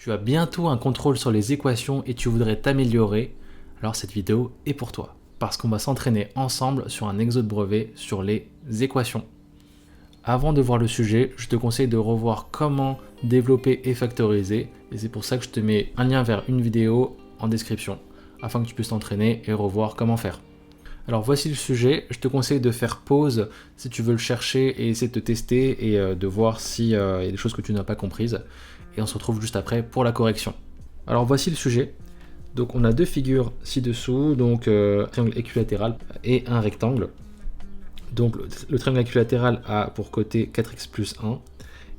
Tu as bientôt un contrôle sur les équations et tu voudrais t'améliorer, alors cette vidéo est pour toi. Parce qu'on va s'entraîner ensemble sur un exo de brevet sur les équations. Avant de voir le sujet, je te conseille de revoir comment développer et factoriser. Et c'est pour ça que je te mets un lien vers une vidéo en description, afin que tu puisses t'entraîner et revoir comment faire. Alors voici le sujet, je te conseille de faire pause si tu veux le chercher et essayer de te tester et de voir s'il y a des choses que tu n'as pas comprises. Et on se retrouve juste après pour la correction. Alors voici le sujet. Donc on a deux figures ci-dessous, donc un triangle équilatéral et un rectangle. Donc le triangle équilatéral a pour côté 4x plus 1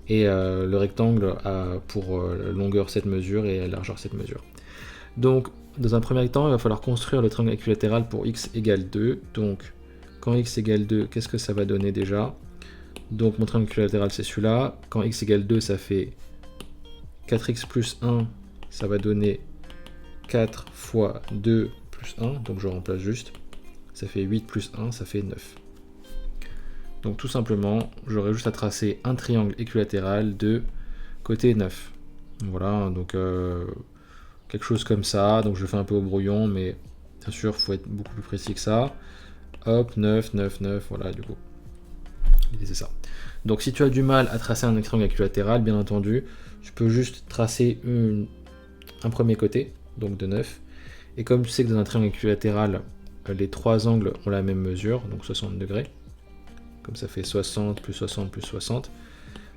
et le rectangle a pour longueur cette mesure et largeur cette mesure. Donc dans un premier temps, il va falloir construire le triangle équilatéral pour x égale 2. Donc quand x égale 2, qu'est-ce que ça va donner déjà? Donc mon triangle équilatéral c'est celui-là. Quand x égale 2, ça fait 4x plus 1, ça va donner 4 fois 2 plus 1, donc je remplace juste. Ça fait 8 plus 1, ça fait 9. Donc tout simplement, j'aurais juste à tracer un triangle équilatéral de côté 9. Voilà, donc quelque chose comme ça. Donc je le fais un peu au brouillon, mais bien sûr, il faut être beaucoup plus précis que ça. Hop, 9, 9, 9, voilà, du coup. L'idée c'est ça. Donc si tu as du mal à tracer un triangle équilatéral, bien entendu, tu peux juste tracer un premier côté, donc de 9. Et comme tu sais que dans un triangle équilatéral, les trois angles ont la même mesure, donc 60 degrés. Comme ça fait 60 plus 60 plus 60,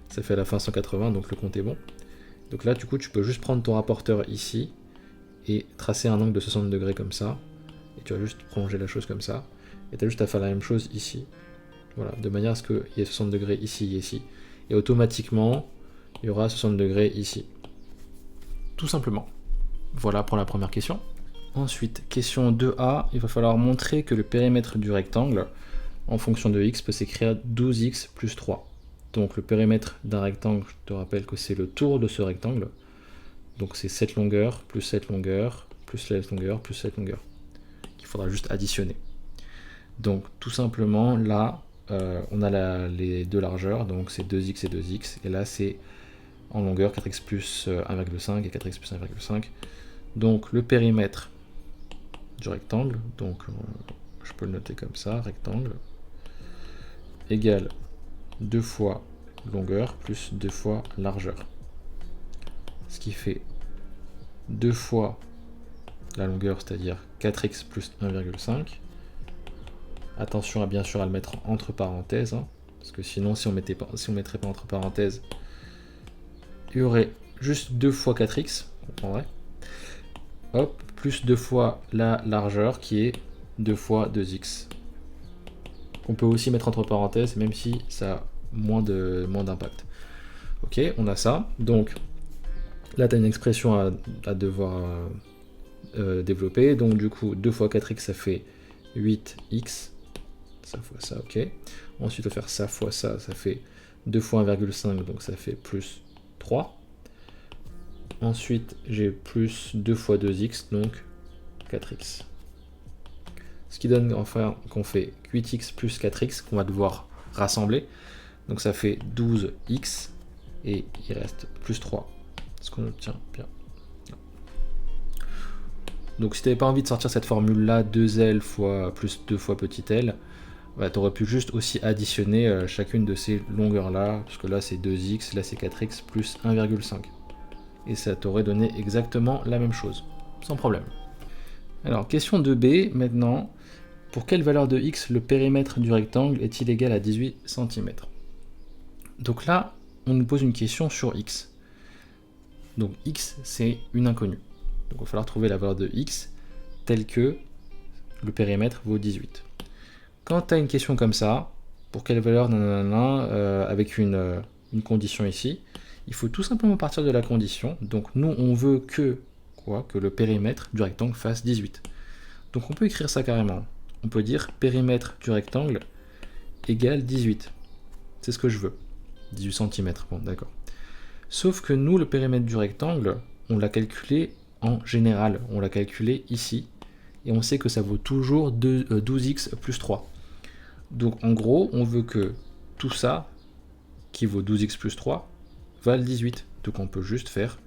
ça fait à la fin 180, donc le compte est bon. Donc là, du coup, tu peux juste prendre ton rapporteur ici et tracer un angle de 60 degrés comme ça. Et tu vas juste prolonger la chose comme ça. Et tu as juste à faire la même chose ici. Voilà, de manière à ce qu'il y ait 60 degrés ici et ici. Et automatiquement, il y aura 60 degrés ici. Tout simplement. Voilà pour la première question. Ensuite, question 2a, il va falloir montrer que le périmètre du rectangle, en fonction de x, peut s'écrire 12x plus 3. Donc le périmètre d'un rectangle, je te rappelle que c'est le tour de ce rectangle. Donc c'est cette longueur, plus cette longueur, plus cette longueur, plus cette longueur. Qu'il faudra juste additionner. Donc tout simplement, là, on a les deux largeurs, donc c'est 2x et 2x. Et là, c'est en longueur 4x plus 1,5 et 4x plus 1,5. Donc le périmètre du rectangle, donc je peux le noter comme ça, rectangle, égale 2 fois longueur plus 2 fois largeur. Ce qui fait 2 fois la longueur, c'est-à-dire 4x plus 1,5. Attention à bien sûr à le mettre entre parenthèses, hein, parce que sinon si on ne mettrait pas entre parenthèses, il y aurait juste 2 fois 4x, on comprendrait. Hop, plus 2 fois la largeur qui est 2 fois 2x. On peut aussi mettre entre parenthèses, même si ça a moins d'impact. Ok, on a ça. Donc là, tu as une expression à devoir développer. Donc du coup, 2 fois 4x, ça fait 8x. Ça fois ça, ok. Ensuite, on va faire ça fois ça, ça fait 2 fois 1,5, donc ça fait plus 3. Ensuite, j'ai plus 2 fois 2x, donc 4x. Ce qui donne enfin qu'on fait 8x plus 4x, qu'on va devoir rassembler. Donc ça fait 12x, et il reste plus 3. Ce qu'on obtient bien. Donc si tu n'avais pas envie de sortir cette formule-là, 2L fois plus 2 fois petit l, bah, tu aurais pu juste aussi additionner chacune de ces longueurs-là, parce que là c'est 2x, là c'est 4x plus 1,5. Et ça t'aurait donné exactement la même chose, sans problème. Alors, question 2b, maintenant, pour quelle valeur de x le périmètre du rectangle est-il égal à 18 cm? Donc là, on nous pose une question sur x. Donc x, c'est une inconnue. Donc il va falloir trouver la valeur de x telle que le périmètre vaut 18. Quand tu as une question comme ça, pour quelle valeur, avec une condition ici, il faut tout simplement partir de la condition. Donc nous, on veut que le périmètre du rectangle fasse 18. Donc on peut écrire ça carrément. On peut dire périmètre du rectangle égale 18. C'est ce que je veux. 18 cm, bon d'accord. Sauf que nous, le périmètre du rectangle, on l'a calculé en général. On l'a calculé ici. Et on sait que ça vaut toujours 12x plus 3. Donc en gros, on veut que tout ça, qui vaut 12x plus 3, valent 18. Donc on peut juste faire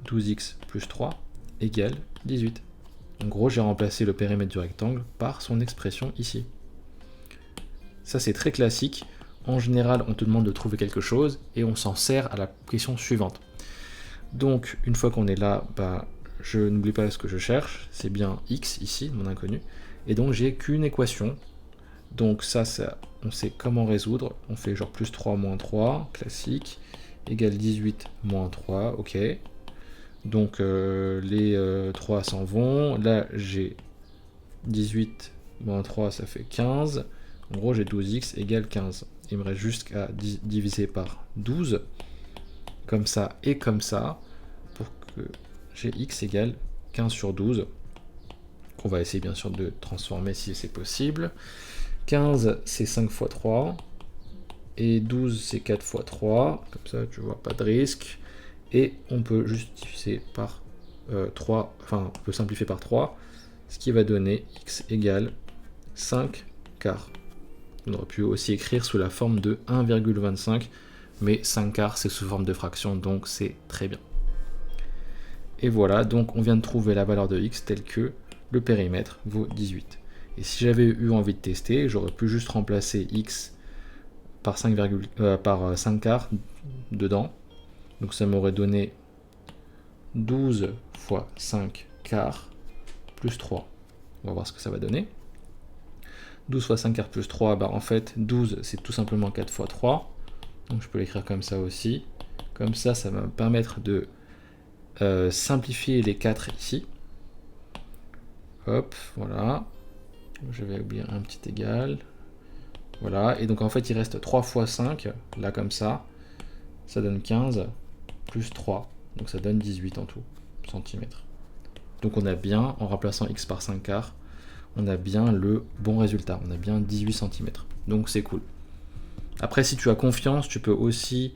12x plus 3 égale 18. En gros, j'ai remplacé le périmètre du rectangle par son expression ici. Ça, c'est très classique. En général, on te demande de trouver quelque chose et on s'en sert à la question suivante. Donc, une fois qu'on est là, je n'oublie pas ce que je cherche. C'est bien x ici, mon inconnu. Et donc, j'ai qu'une équation. Donc ça, on sait comment résoudre. On fait genre plus 3 moins 3, classique, égale 18 moins 3, ok. Donc les 3 s'en vont. Là, j'ai 18 moins 3, ça fait 15. En gros, j'ai 12x égale 15. Il me reste juste à diviser par 12, comme ça et comme ça, pour que j'ai x égale 15 sur 12. On va essayer bien sûr de transformer si c'est possible. 15, c'est 5 fois 3. Et 12, c'est 4 fois 3. Comme ça, tu vois, pas de risque. Et on peut juste diviser par 3. Enfin, on peut simplifier par 3. Ce qui va donner x égale 5 quarts. On aurait pu aussi écrire sous la forme de 1,25. Mais 5 quarts, c'est sous forme de fraction. Donc, c'est très bien. Et voilà, donc on vient de trouver la valeur de x telle que le périmètre vaut 18. Et si j'avais eu envie de tester, j'aurais pu juste remplacer x par 5 quarts dedans. Donc ça m'aurait donné 12 fois 5 quarts plus 3. On va voir ce que ça va donner. 12 fois 5 quarts plus 3, en fait 12 c'est tout simplement 4 fois 3. Donc je peux l'écrire comme ça aussi. Comme ça va me permettre de simplifier les 4 ici. Hop, voilà. J'avais oublié un petit égal. Voilà, et donc en fait il reste 3 fois 5, là comme ça donne 15, plus 3, donc ça donne 18 en tout, centimètres. Donc on a bien, en remplaçant x par 5 quarts, on a bien le bon résultat, on a bien 18 cm. Donc c'est cool. Après si tu as confiance, tu peux aussi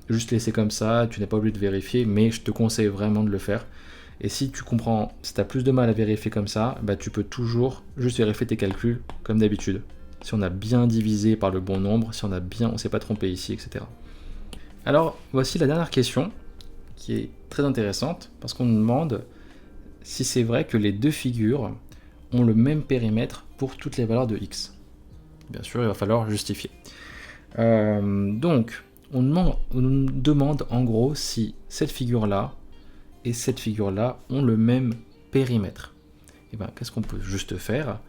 juste laisser comme ça, tu n'es pas obligé de vérifier, mais je te conseille vraiment de le faire. Et si tu comprends, si tu as plus de mal à vérifier comme ça, tu peux toujours juste vérifier tes calculs comme d'habitude. Si on a bien divisé par le bon nombre, si on ne s'est pas trompé ici, etc. Alors, voici la dernière question, qui est très intéressante, parce qu'on nous demande si c'est vrai que les deux figures ont le même périmètre pour toutes les valeurs de x. Bien sûr, il va falloir justifier. Donc, on nous demande en gros si cette figure-là et cette figure-là ont le même périmètre. Et qu'est-ce qu'on peut juste faire?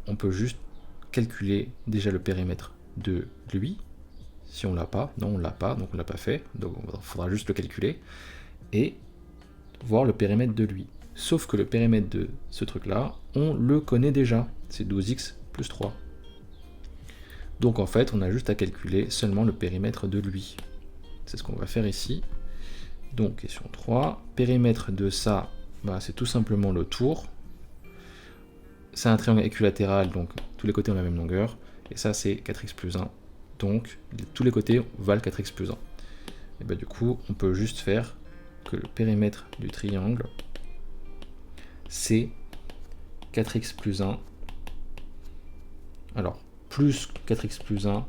On peut juste calculer déjà le périmètre de lui. Si on l'a pas, non on l'a pas, donc on l'a pas fait, donc il faudra juste le calculer et voir le périmètre de lui. Sauf que le périmètre de ce truc-là, on le connaît déjà, c'est 12x plus 3. Donc en fait, on a juste à calculer seulement le périmètre de lui. C'est ce qu'on va faire ici. Donc question 3, périmètre de ça, c'est tout simplement le tour. C'est un triangle équilatéral, donc tous les côtés ont la même longueur. Et ça, c'est 4x plus 1. Donc, tous les côtés valent 4x plus 1. Et du coup, on peut juste faire que le périmètre du triangle, c'est 4x plus 1. Alors, plus 4x plus 1,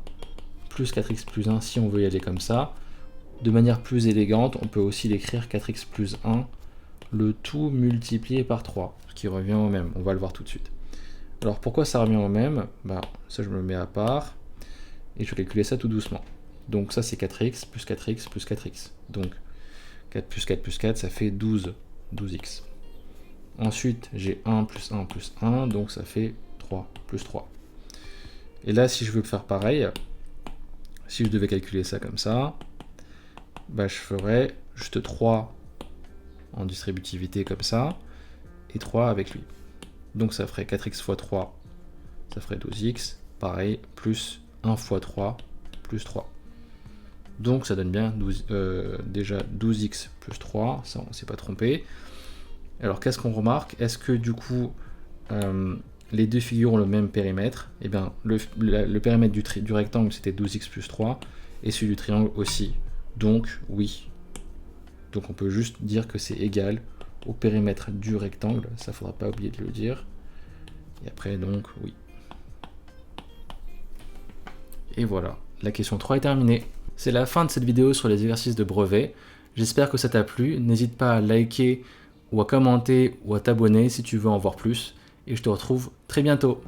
plus 4x plus 1, si on veut y aller comme ça. De manière plus élégante, on peut aussi l'écrire 4x plus 1, le tout multiplié par 3, ce qui revient au même. On va le voir tout de suite. Alors pourquoi ça revient au même? Ça je me le mets à part et je vais calculer ça tout doucement. Donc ça c'est 4x plus 4x plus 4x. Donc 4 plus 4 plus 4 ça fait 12x. Ensuite j'ai 1 plus 1 plus 1 donc ça fait 3 plus 3. Et là si je veux faire pareil, si je devais calculer ça comme ça, je ferais juste 3 en distributivité comme ça et 3 avec lui. Donc ça ferait 4x fois 3, ça ferait 12x, pareil, plus 1 fois 3, plus 3. Donc ça donne bien déjà 12x plus 3, ça on ne s'est pas trompé. Alors qu'est-ce qu'on remarque? Est-ce que du coup les deux figures ont le même périmètre? Eh bien le périmètre du rectangle c'était 12x plus 3 et celui du triangle aussi. Donc oui. Donc on peut juste dire que c'est égal au périmètre du rectangle, ça faudra pas oublier de le dire. Et après donc oui. Et voilà, la question 3 est terminée. C'est la fin de cette vidéo sur les exercices de brevet. J'espère que ça t'a plu. N'hésite pas à liker ou à commenter ou à t'abonner si tu veux en voir plus. Et je te retrouve très bientôt.